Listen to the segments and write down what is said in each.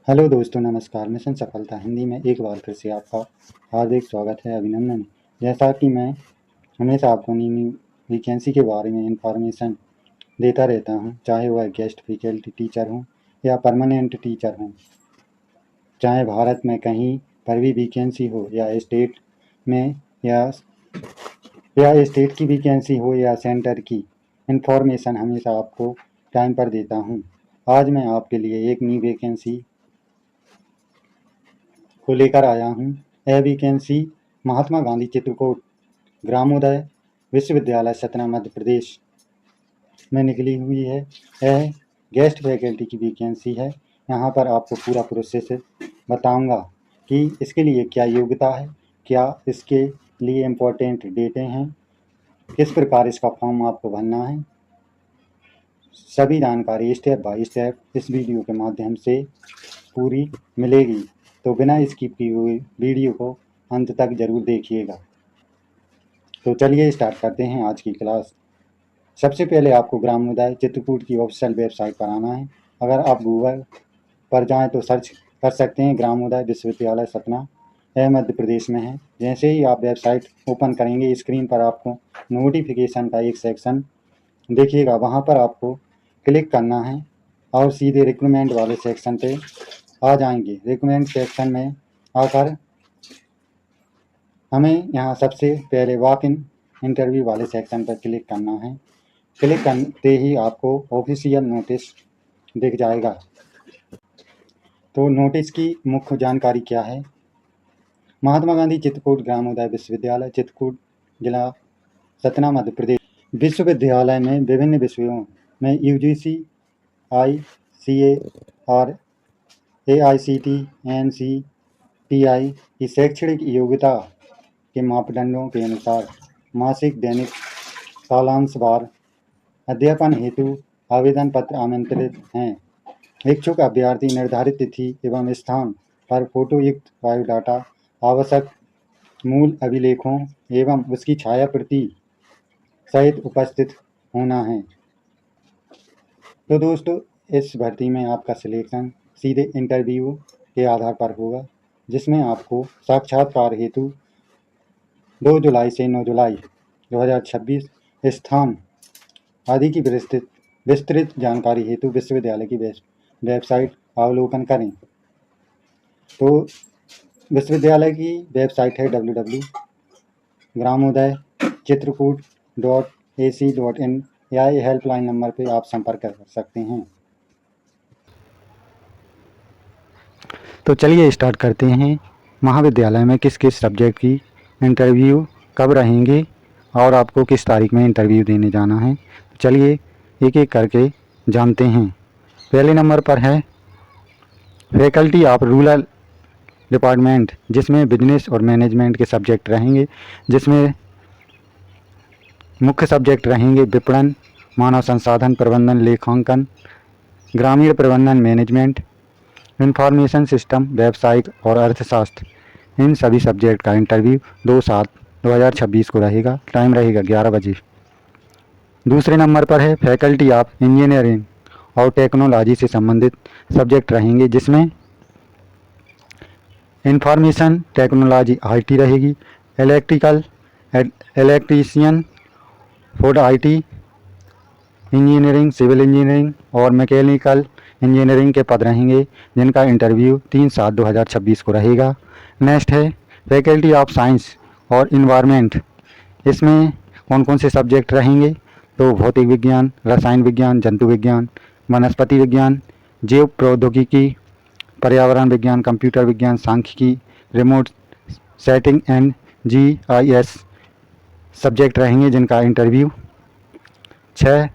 Hello दोस्तों, नमस्कार। Mission सफलता हिंदी में एक बार फिर से आपका हार्दिक स्वागत है, अभिनंदन। जैसा कि मैं हमेशा आपको नई नई वैकेंसी के बारे में इंफॉर्मेशन देता रहता हूं, चाहे वह गेस्ट फैकल्टी टीचर हों या परमानेंट टीचर हों, चाहे भारत में कहीं पर भी वैकेंसी हो या स्टेट में या स्टेट की वैकेंसी हो या सेंटर की, इंफॉर्मेशन हमेशा आपको टाइम पर देता हूं। आज मैं आपके लिए एक नई वैकेंसी को लेकर आया हूँ। यह वैकेंसी महात्मा गांधी चित्रकूट ग्रामोदय विश्वविद्यालय सतना मध्य प्रदेश में निकली हुई है। यह गेस्ट फैकल्टी की वैकेंसी है। यहाँ पर आपको पूरा प्रोसेस बताऊंगा कि इसके लिए क्या योग्यता है, क्या इसके लिए इम्पोर्टेंट डेटें हैं, किस प्रकार इसका फॉर्म आपको भरना है। सभी जानकारी स्टेप बाय स्टेप इस वीडियो के माध्यम से पूरी मिलेगी, तो बिना स्किप किए हुए वीडियो को अंत तक जरूर देखिएगा। तो चलिए स्टार्ट करते हैं आज की क्लास। सबसे पहले आपको ग्रामोदय चित्रकूट की ऑफिशियल वेबसाइट पर आना है। अगर आप गूगल पर जाएं तो सर्च कर सकते हैं ग्रामोदय विश्वविद्यालय सतना, यह मध्य प्रदेश में है। जैसे ही आप वेबसाइट ओपन करेंगे, स्क्रीन पर आपको नोटिफिकेशन का एक सेक्शन देखिएगा। वहाँ पर आपको क्लिक करना है और सीधे रिक्रूटमेंट वाले सेक्शन पे आ जाएंगे। रिक्रूटमेंट सेक्शन में आकर हमें यहाँ सबसे पहले वॉक इन इंटरव्यू वाले सेक्शन पर क्लिक करना है। क्लिक करते ही आपको ऑफिशियल नोटिस दिख जाएगा। तो नोटिस की मुख्य जानकारी क्या है। महात्मा गांधी चित्रकूट ग्रामोदय विश्वविद्यालय चित्रकूट जिला सतना मध्य प्रदेश विश्वविद्यालय में विभिन्न विषयों में UGC ICA और AICTE NCTI की शैक्षणिक योग्यता के मापदंडों के अनुसार मासिक, दैनिक, सालांशवार अध्यापन हेतु आवेदन पत्र आमंत्रित हैं। इच्छुक अभ्यर्थी निर्धारित तिथि एवं स्थान पर फोटोयुक्त बायोडाटा, आवश्यक मूल अभिलेखों एवं उसकी छाया प्रति सहित उपस्थित होना है। तो दोस्तों, इस भर्ती में आपका सिलेक्शन सीधे इंटरव्यू के आधार पर होगा, जिसमें आपको साक्षात्कार हेतु 2 जुलाई से 9 जुलाई 2026 स्थान आदि की विस्तृत जानकारी हेतु विश्वविद्यालय की वेबसाइट अवलोकन करें। तो विश्वविद्यालय की वेबसाइट है www.gramoday चित्रकूट.ac.in या हेल्पलाइन नंबर पर आप संपर्क कर सकते हैं। तो चलिए स्टार्ट करते हैं। महाविद्यालय में किस किस सब्जेक्ट की इंटरव्यू कब रहेंगे और आपको किस तारीख में इंटरव्यू देने जाना है, चलिए एक एक करके जानते हैं। पहले नंबर पर है फैकल्टी ऑफ रूरल डिपार्टमेंट, जिसमें बिजनेस और मैनेजमेंट के सब्जेक्ट रहेंगे, जिसमें मुख्य सब्जेक्ट रहेंगे विपणन, मानव संसाधन प्रबंधन, लेखांकन, ग्रामीण प्रबंधन मैनेजमेंट, इंफॉर्मेशन सिस्टम, वेबसाइट और अर्थशास्त्र। इन सभी सब्जेक्ट का इंटरव्यू 2/7/2026 को रहेगा। टाइम रहेगा 11 बजे। दूसरे नंबर पर है फैकल्टी ऑफ इंजीनियरिंग और टेक्नोलॉजी से संबंधित सब्जेक्ट रहेंगे, जिसमें इंफॉर्मेशन टेक्नोलॉजी IT रहेगी, electrician for IT, engineering, civil engineering और मैकेनिकल इंजीनियरिंग के पद रहेंगे, जिनका इंटरव्यू 3/7/2026 को रहेगा। नेक्स्ट है फैकल्टी ऑफ साइंस और इन्वायरमेंट। इसमें कौन कौन से सब्जेक्ट रहेंगे, तो भौतिक विज्ञान, रसायन विज्ञान, जंतु विज्ञान, वनस्पति विज्ञान, जैव प्रौद्योगिकी, पर्यावरण विज्ञान, कंप्यूटर विज्ञान, सांख्यिकी, remote setting and GIS subject रहेंगे, जिनका इंटरव्यू 6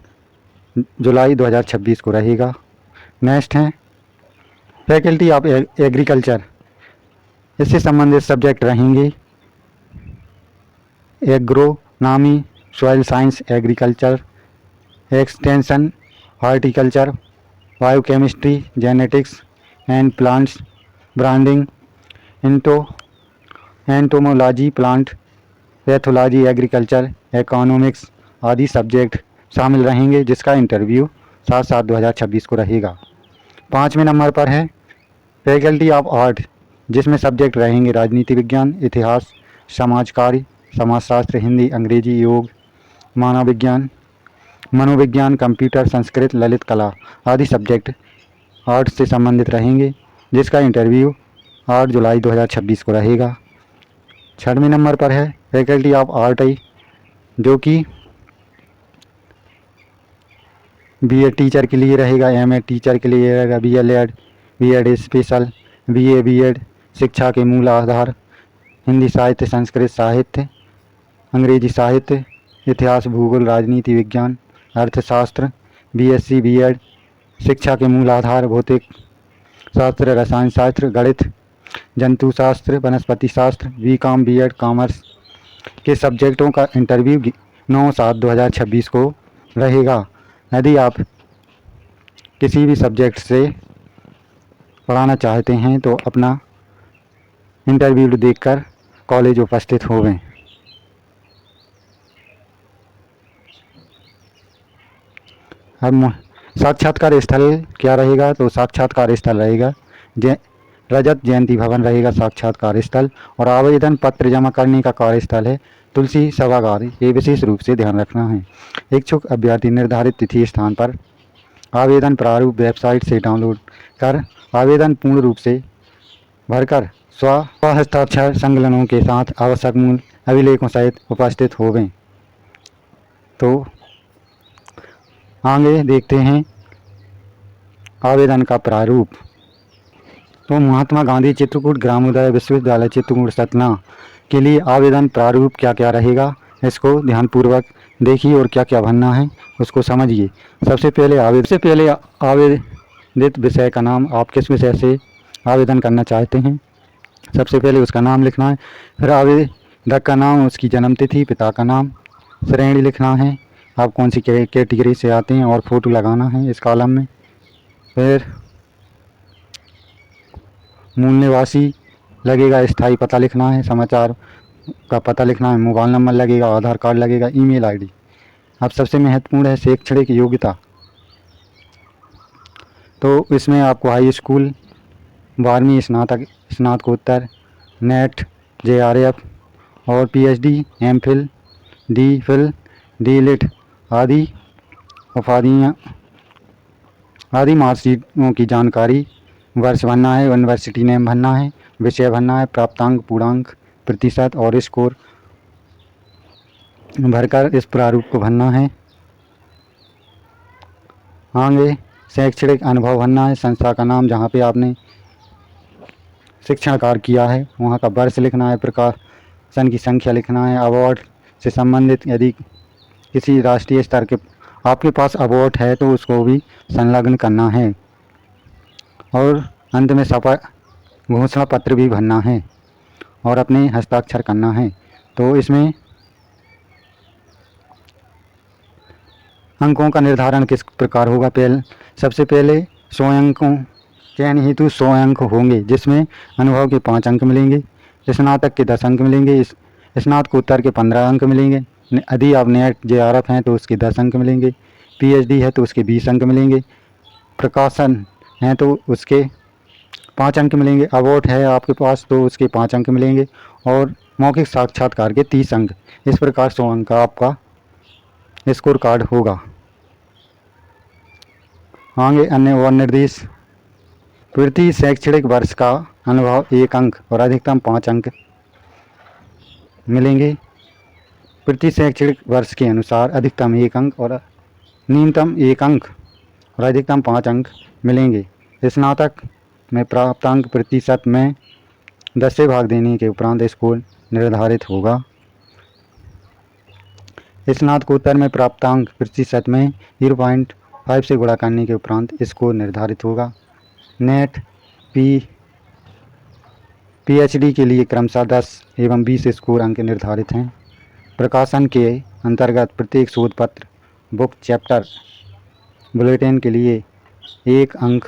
जुलाई 2026 को रहेगा। नेक्स्ट है फैकल्टी ऑफ एग्रीकल्चर। इससे संबंधित सब्जेक्ट रहेंगे agronomy, soil science, agriculture extension, horticulture, biochemistry, genetics and plants branding, entomology, plant pathology, agriculture economics आदि सब्जेक्ट शामिल रहेंगे, जिसका इंटरव्यू 7/7/2026 को रहेगा। 5वें नंबर पर है फैकल्टी ऑफ आर्ट, जिसमें सब्जेक्ट रहेंगे राजनीति विज्ञान, इतिहास, समाज कार्य, समाजशास्त्र, हिंदी, अंग्रेजी, योग, मानव विज्ञान, मनोविज्ञान, कंप्यूटर, संस्कृत, ललित कला आदि सब्जेक्ट आर्ट से संबंधित रहेंगे, जिसका इंटरव्यू 8 जुलाई 2026 को रहेगा। 6वें नंबर पर है फैकल्टी ऑफ आर्ट आई, जो कि बीएड टीचर के लिए रहेगा, एमएड टीचर के लिए रहेगा, BElEd, BEd special, BA, BEd, शिक्षा के मूल आधार, हिंदी साहित्य, संस्कृत साहित्य, अंग्रेजी साहित्य, इतिहास, भूगोल, राजनीति विज्ञान, अर्थशास्त्र, बीएससी, बीएड, शिक्षा के मूल आधार, भौतिक शास्त्र, रसायन शास्त्र, गणित, जंतु शास्त्र, वनस्पति शास्त्र, बीकॉम, बीएड, कॉमर्स के सब्जेक्टों का इंटरव्यू 9/7/2026 को रहेगा। यदि आप किसी भी सब्जेक्ट से पढ़ाना चाहते हैं तो अपना इंटरव्यू देखकर कॉलेज उपस्थित होवें। अब साक्षात्कार स्थल क्या रहेगा, तो साक्षात्कार स्थल रहेगा रजत जयंती भवन रहेगा साक्षात्कार स्थल, और आवेदन पत्र जमा करने का कार्यस्थल है तुलसी सभागार। ये विशेष रूप से ध्यान रखना है। इच्छुक अभ्यर्थी निर्धारित तिथि स्थान पर आवेदन प्रारूप वेबसाइट से डाउनलोड कर आवेदन पूर्ण रूप से भरकर स्वहस्ताक्षर संलग्नों के साथ आवश्यक मूल अभिलेखों सहित उपस्थित होवें। तो आगे देखते हैं आवेदन का प्रारूप। तो महात्मा गांधी चित्रकूट ग्रामोदय विश्वविद्यालय चित्रकूट सतना के लिए आवेदन प्रारूप क्या क्या रहेगा, इसको ध्यानपूर्वक देखिए और क्या क्या भरना है उसको समझिए। सबसे पहले आवेदित विषय का नाम, आप किस विषय से आवेदन करना चाहते हैं, सबसे पहले उसका नाम लिखना है। फिर आवेदक का नाम, उसकी जन्मतिथि, पिता का नाम, श्रेणी लिखना है, आप कौन सी कैटेगरी से आते हैं, और फ़ोटो लगाना है इस कॉलम में। फिर मूल निवासी लगेगा, स्थायी पता लिखना है, समाचार का पता लिखना है, मोबाइल नंबर लगेगा, आधार कार्ड लगेगा, ईमेल आईडी। अब सबसे महत्वपूर्ण है शैक्षणिक योग्यता। तो इसमें आपको हाई स्कूल, 12वीं, स्नातकोत्तर, नेट, जेआरएफ और पीएचडी, एमफिल, डीफिल, डीलिट आदि उपाधियाँ आदि मार्कशीटों की जानकारी, वर्ष भरना है, यूनिवर्सिटी नेम भरना है, विषय भरना है, प्राप्तांक, पूर्णांक, प्रतिशत और स्कोर भरकर इस प्रारूप को भरना है। आगे शैक्षणिक अनुभव भरना है, संस्था का नाम जहाँ पे आपने शिक्षण कार्य किया है वहाँ का वर्ष लिखना है, प्रकाशन की संख्या लिखना है, अवार्ड से संबंधित यदि किसी राष्ट्रीय स्तर के आपके पास अवार्ड है तो उसको भी संलग्न करना है, और अंत में घोषणा पत्र भी भरना है और अपने हस्ताक्षर करना है। तो इसमें अंकों का निर्धारण किस प्रकार होगा, सबसे पहले 100 अंकों चयन हेतु 100 अंक होंगे, जिसमें अनुभव के 5 अंक मिलेंगे, स्नातक के 10 अंक मिलेंगे, स्नातकोत्तर के 15 अंक मिलेंगे, यदि आप नेट जेआरएफ हैं तो उसके 10 अंक मिलेंगे, पीएचडी है तो उसके 20 अंक मिलेंगे, प्रकाशन हैं तो उसके 5 अंक मिलेंगे, अवार्ड है आपके पास तो उसके 5 अंक मिलेंगे, और मौखिक साक्षात्कार के 30 अंक। इस प्रकार 100 अंक का आपका स्कोर कार्ड होगा। आगे अन्य और निर्देश, प्रति शैक्षणिक वर्ष का अनुभव 1 अंक और अधिकतम 5 अंक मिलेंगे। प्रति शैक्षणिक वर्ष के अनुसार अधिकतम 1 अंक और न्यूनतम 1 अंक और अधिकतम 5 अंक मिलेंगे। स्नातक में प्राप्तांक प्रतिशत में 10 से भाग देने के उपरांत स्कोर निर्धारित होगा। स्नातकोत्तर में प्राप्तांक प्रतिशत में 0.5 से गुणा करने के उपरांत स्कोर निर्धारित होगा। नेट पीएचडी के लिए क्रमशः 10 एवं 20 स्कोर अंक निर्धारित हैं। प्रकाशन के अंतर्गत प्रत्येक शोध पत्र, बुक, चैप्टर, बुलेटिन के लिए 1 अंक,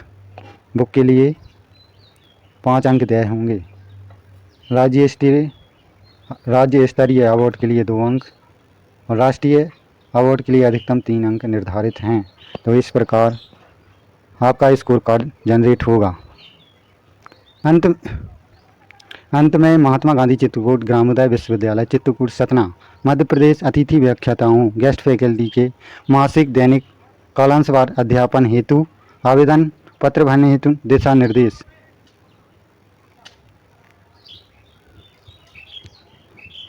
बुक के लिए 5 अंक तय होंगे। राज्य स्तरीय अवार्ड के लिए 2 अंक और राष्ट्रीय अवार्ड के लिए अधिकतम 3 अंक निर्धारित हैं। तो इस प्रकार आपका स्कोर कार्ड जनरेट होगा। अंत अंत में महात्मा गांधी चित्रकूट ग्रामोदय विश्वविद्यालय चित्रकूट सतना मध्य प्रदेश अतिथि व्याख्याताओं गेस्ट फैकल्टी के मासिक दैनिक कालांशवार अध्यापन हेतु आवेदन पत्र भरने हेतु दिशा निर्देश।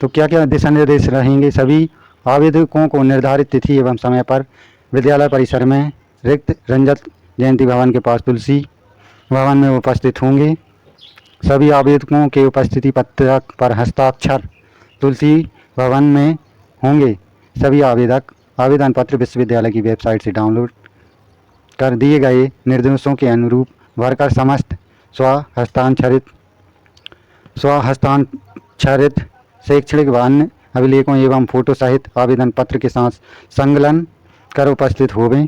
तो क्या क्या दिशा निर्देश रहेंगे? सभी आवेदकों को निर्धारित तिथि एवं समय पर विद्यालय परिसर में रिक्त रंजत जयंती भवन के पास तुलसी भवन में उपस्थित होंगे। सभी आवेदकों के उपस्थिति पत्रक पर हस्ताक्षर तुलसी भवन में होंगे। सभी आवेदक आवेदन पत्र विश्वविद्यालय की वेबसाइट से डाउनलोड कर दिए गए निर्देशों के अनुरूप भरकर समस्त स्वहस्ताक्षरित शैक्षणिक व अन्य अभिलेखों एवं फोटो सहित आवेदन पत्र के साथ संकलन कर उपस्थित होवें।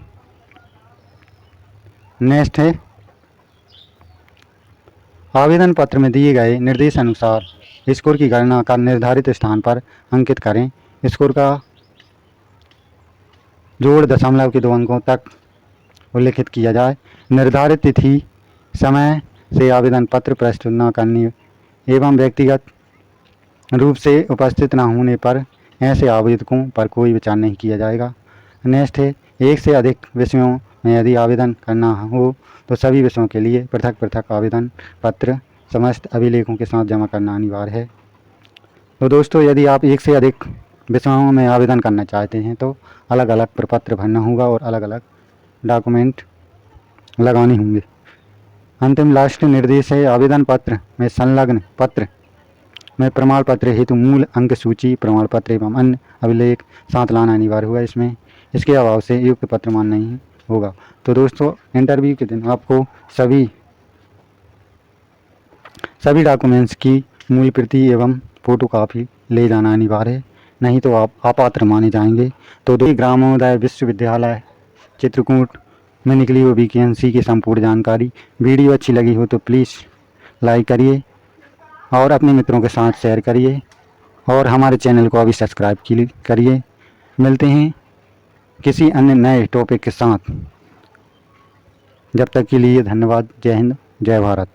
नेक्स्ट है आवेदन पत्र में दिए गए निर्देश अनुसार स्कोर की गणना कर निर्धारित स्थान पर अंकित करें। स्कोर का जोड़ दशमलव के 2 अंकों तक उल्लिखित किया जाए। निर्धारित तिथि समय से आवेदन पत्र प्रस्तुत न करने एवं व्यक्तिगत रूप से उपस्थित न होने पर ऐसे आवेदकों पर कोई विचार नहीं किया जाएगा। नेक्स्ट है एक से अधिक विषयों में यदि आवेदन करना हो तो सभी विषयों के लिए पृथक पृथक आवेदन पत्र समस्त अभिलेखों के साथ जमा करना अनिवार्य है। तो दोस्तों यदि आप एक से अधिक विषयों में आवेदन करना चाहते हैं तो अलग अलग प्रपत्र भरना होगा और अलग अलग डॉक्यूमेंट लगाने होंगे। अंतिम लास्ट निर्देश है आवेदन पत्र में संलग्न पत्र में प्रमाण पत्र हेतु मूल अंक सूची प्रमाण पत्र एवं अन्य अभिलेख साथ लाना अनिवार्य होगा। इसके अभाव से युक्त पत्र मान्य नहीं होगा। तो दोस्तों इंटरव्यू के दिन आपको सभी डॉक्यूमेंट्स की मूल प्रति एवं फोटो कापी ले जाना अनिवार्य है, नहीं तो आप अपात्र माने जाएंगे। तो ग्रामोदय विश्वविद्यालय चित्रकूट में निकली हुई वैकेंसी की संपूर्ण जानकारी वीडियो अच्छी लगी हो तो प्लीज़ लाइक करिए और अपने मित्रों के साथ शेयर करिए और हमारे चैनल को अभी सब्सक्राइब करिए। मिलते हैं किसी अन्य नए टॉपिक के साथ। जब तक के लिए धन्यवाद। जय हिंद, जय भारत।